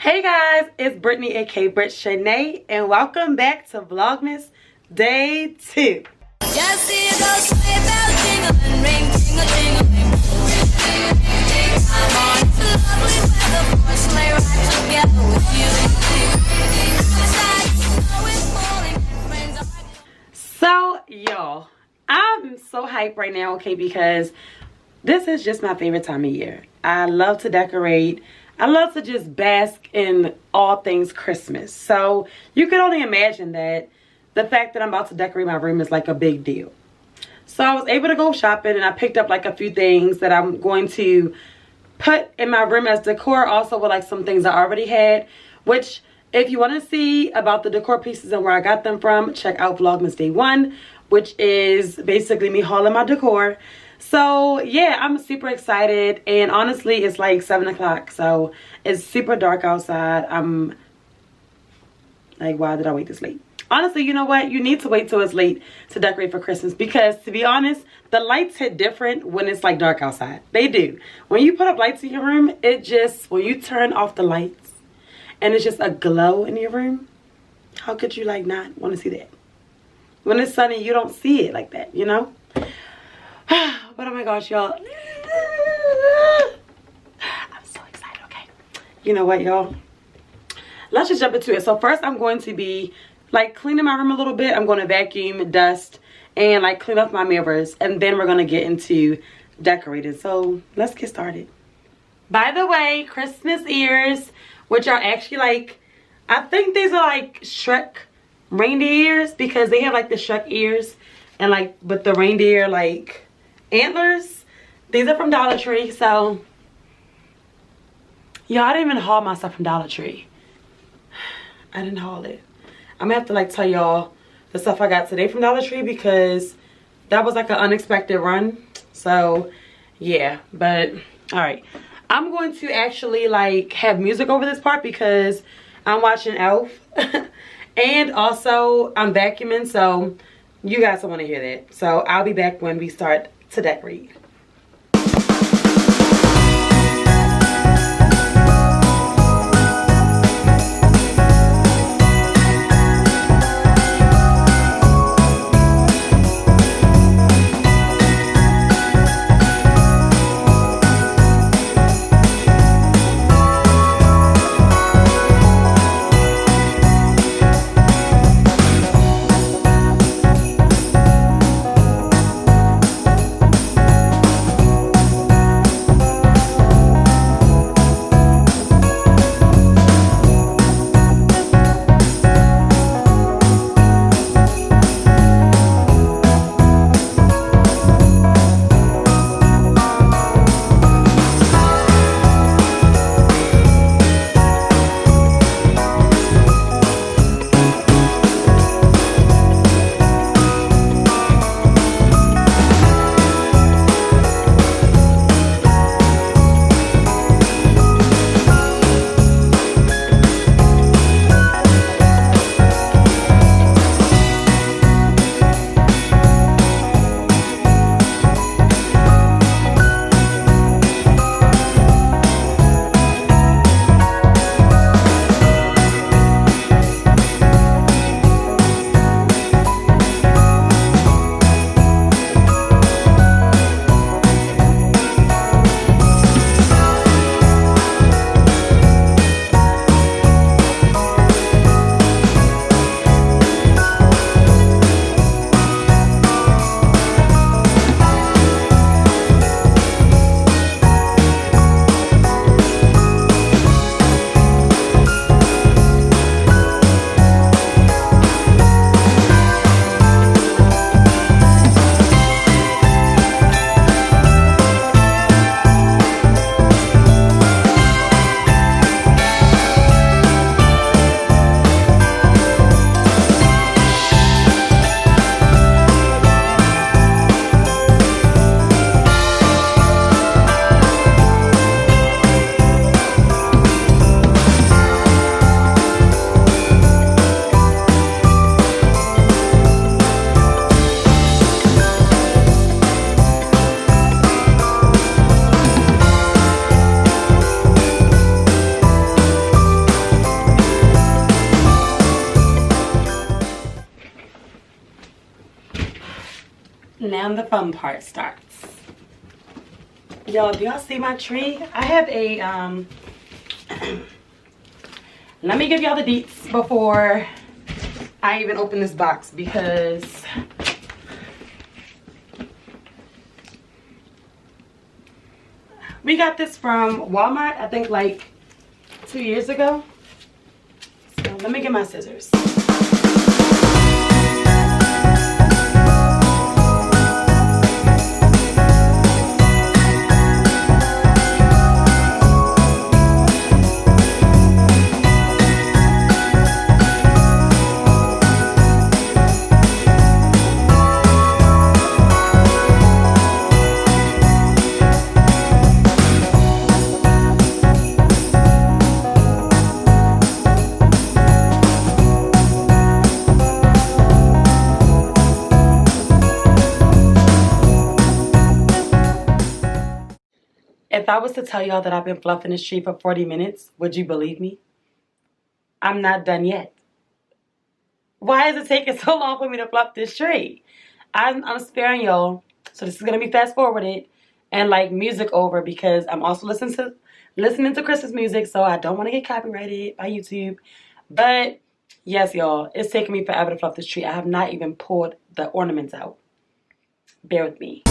Hey guys, it's Brittany aka Britt Shannae, and welcome back to Vlogmas Day 2. Just see those sleigh bells jingling, ring, tingle, tingling. I'm on to lovely weather for a sleigh ride together with you. Snow is falling and friends are... So, y'all, I'm so hyped right now, okay, because this is just my favorite time of year. I love to decorate. I love to just bask in all things Christmas. So you can only imagine that the fact that I'm about to decorate my room is like a big deal. So I was able to go shopping and I picked up like a few things that I'm going to put in my room as decor. Also with like some things I already had. Which if you want to see about the decor pieces and where I got them from, check out Vlogmas Day 1. Which is basically me hauling my decor. So yeah, I'm super excited, and honestly it's like 7 o'clock, so it's super dark outside. I'm like, why did I wait this late? Honestly, you know what, you need to wait till it's late to decorate for Christmas, because to be honest, the lights hit different when it's like dark outside. They do. When you put up lights in your room, it just, when you turn off the lights and it's just a glow in your room, how could you like not want to see that? When it's sunny, you don't see it like that, you know? But oh my gosh, y'all, I'm so excited. Okay, you know what, y'all, let's just jump into it. So first I'm going to be like cleaning my room a little bit. I'm going to vacuum, dust, and like clean up my mirrors, and then we're going to get into decorating. So let's get started. By the way, Christmas ears, which are actually like, I think these are like Shrek reindeer ears, because they have like the Shrek ears and like with the reindeer like antlers. These are from Dollar Tree. So y'all, I didn't even haul my stuff from Dollar Tree. I didn't haul it. I'm gonna have to like tell y'all the stuff I got today from Dollar Tree, because that was like an unexpected run. So yeah, but all right, I'm going to actually like have music over this part because I'm watching Elf. And also I'm vacuuming, so you guys don't want to hear that. So I'll be back when we start to decorate. now the fun part starts. Y'all, do y'all see my tree? I have a, let me give y'all the deets before I even open this box, because we got this from Walmart, I think like 2 years ago. So let me get my scissors. If I was to tell y'all that I've been fluffing this tree for 40 minutes, would you believe me? I'm not done yet. Why is it taking so long for me to fluff this tree? I'm sparing y'all, so this is going to be fast forwarded and like music over, because I'm also listening to Christmas music, so I don't want to get copyrighted by YouTube. But yes, y'all, it's taking me forever to fluff this tree. I have not even pulled the ornaments out. Bear with me.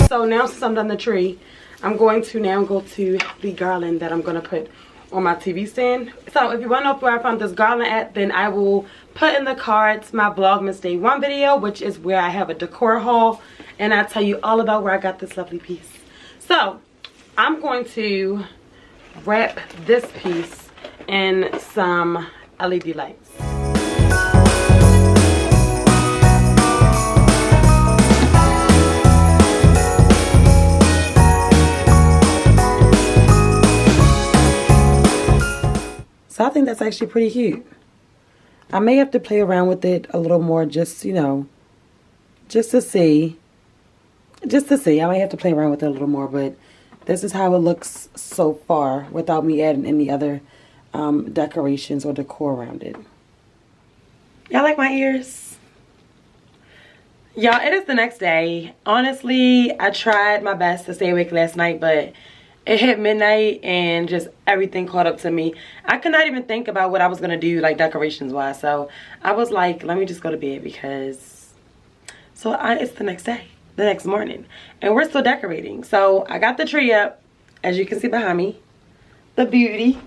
So now, since I'm done the tree, I'm going to now go to the garland that I'm going to put on my TV stand. So if you want to know where I found this garland at, then I will put in the cards my Vlogmas Day 1 video, which is where I have a decor haul, and I tell you all about where I got this lovely piece. So I'm going to wrap this piece in some LED lights. So I think that's actually pretty cute. I may have to play around with it a little more, just, you know, just to see. I might have to play around with it a little more, but this is how it looks so far without me adding any other decorations or decor around it. Y'all like my ears? Y'all, it is the next day. Honestly, I tried my best to stay awake last night, but it hit midnight and just everything caught up to me. I could not even think about what I was going to do, like decorations wise. So I was like, let me just go to bed, because it's the next day, the next morning, and we're still decorating. So I got the tree up, as you can see behind me, the beauty.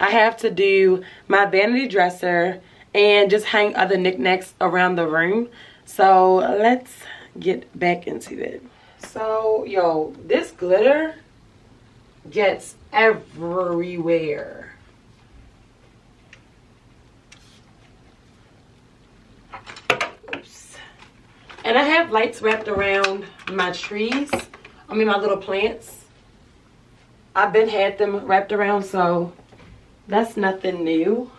I have to do my vanity dresser and just hang other knickknacks around the room. So let's get back into it. So, yo, this glitter gets everywhere. Oops. And I have lights wrapped around my trees. I mean, my little plants. I've been had them wrapped around, so that's nothing new.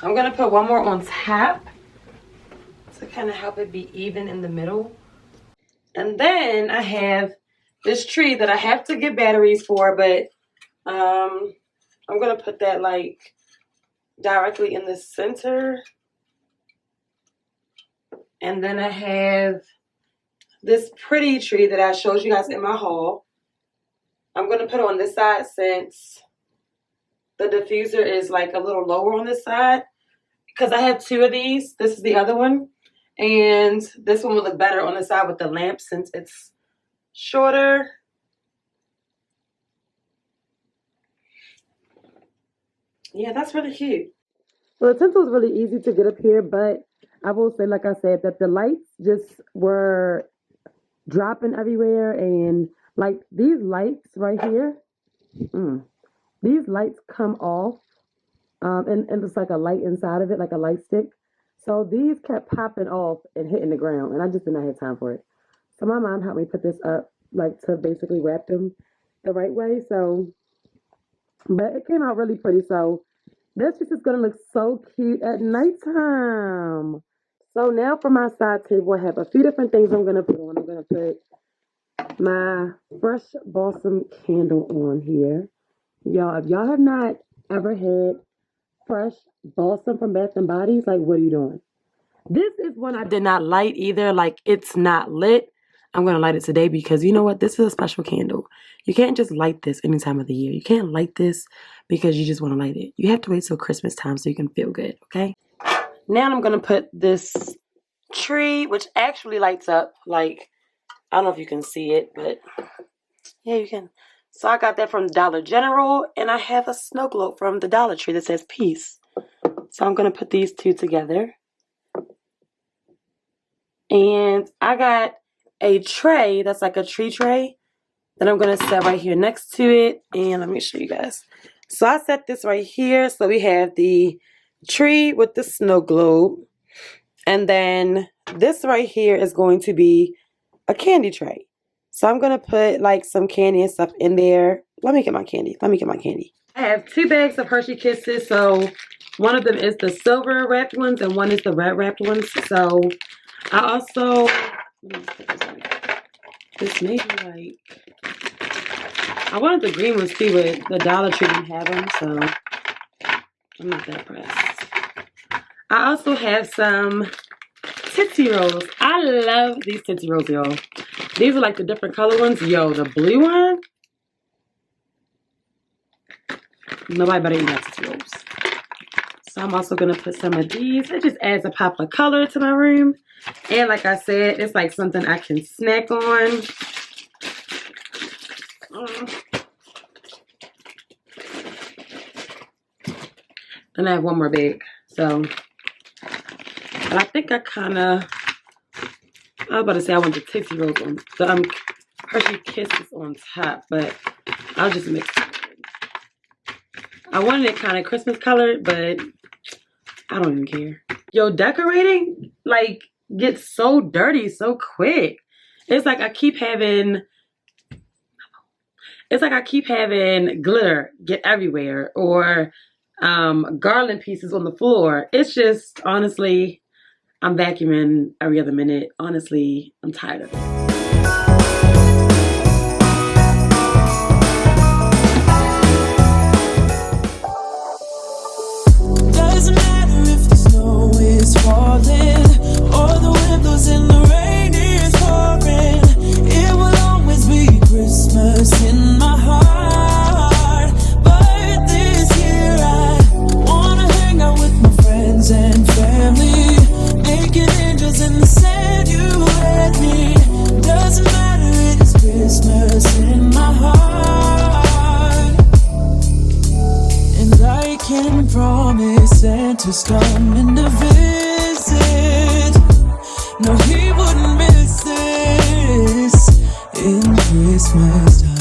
I'm going to put one more on top to kind of help it be even in the middle. And then I have this tree that I have to get batteries for, but I'm going to put that like directly in the center. And then I have this pretty tree that I showed you guys in my haul. I'm going to put it on this side since the diffuser is like a little lower on this side. Because I have two of these. This is the other one. And this one will look better on the side with the lamp since it's shorter. Yeah, that's really cute. Well, the tinsel is really easy to get up here, but I will say, like I said, that the lights just were dropping everywhere. And like these lights right here, these lights come off. And it's like a light inside of it, like a light stick. So these kept popping off and hitting the ground, and I just did not have time for it. So my mom helped me put this up, like to basically wrap them the right way. So, but it came out really pretty. So this piece is gonna look so cute at nighttime. So now for my side table, I have a few different things I'm gonna put on. I'm gonna put my Fresh Balsam candle on here. Y'all, if y'all have not ever had Fresh Balsam from Bath & Bodies, like, what are you doing? This is one I did not light either. Like, it's not lit. I'm going to light it today because you know what? This is a special candle. You can't just light this any time of the year. You can't light this because you just want to light it. You have to wait till Christmas time so you can feel good, okay? Now I'm going to put this tree, which actually lights up. Like, I don't know if you can see it, but yeah, you can. So I got that from Dollar General, and I have a snow globe from the Dollar Tree that says peace. So I'm going to put these two together. And I got a tray that's like a tree tray that I'm going to set right here next to it. And let me show you guys. So I set this right here. So we have the tree with the snow globe. And then this right here is going to be a candy tray. So I'm going to put like some candy and stuff in there. Let me get my candy. I have 2 bags of Hershey Kisses. So one of them is the silver wrapped ones and one is the red wrapped ones. So I also, this may be like, I wanted the green ones too, but the Dollar Tree didn't have them. So I'm not that pressed. I also have some Tootsie Rolls. I love these Tootsie Rolls, y'all. These are like the different color ones. Yo, the blue one. Nobody better eat that Tootsie Rolls. So I'm also going to put some of these. It just adds a pop of color to my room. And like I said, it's like something I can snack on. And I have one more bag. So, but I think I kind of... I was about to say I want the Tootsie Rolls on the Hershey Kisses on top, but I'll just mix it. I wanted it kind of Christmas colored, but I don't even care. Yo, decorating like gets so dirty so quick. It's like I keep having glitter get everywhere or garland pieces on the floor. It's just honestly, I'm vacuuming every other minute. Honestly, I'm tired of it. Doesn't matter if the snow is falling or the windows in the rain is pouring. It will always be Christmas in my heart. But this year I wanna hang out with my friends and family. Making angels in the sand, you and me. Doesn't matter, it's Christmas in my heart. And I can promise Santa's coming to visit. No, he wouldn't miss this in Christmas time.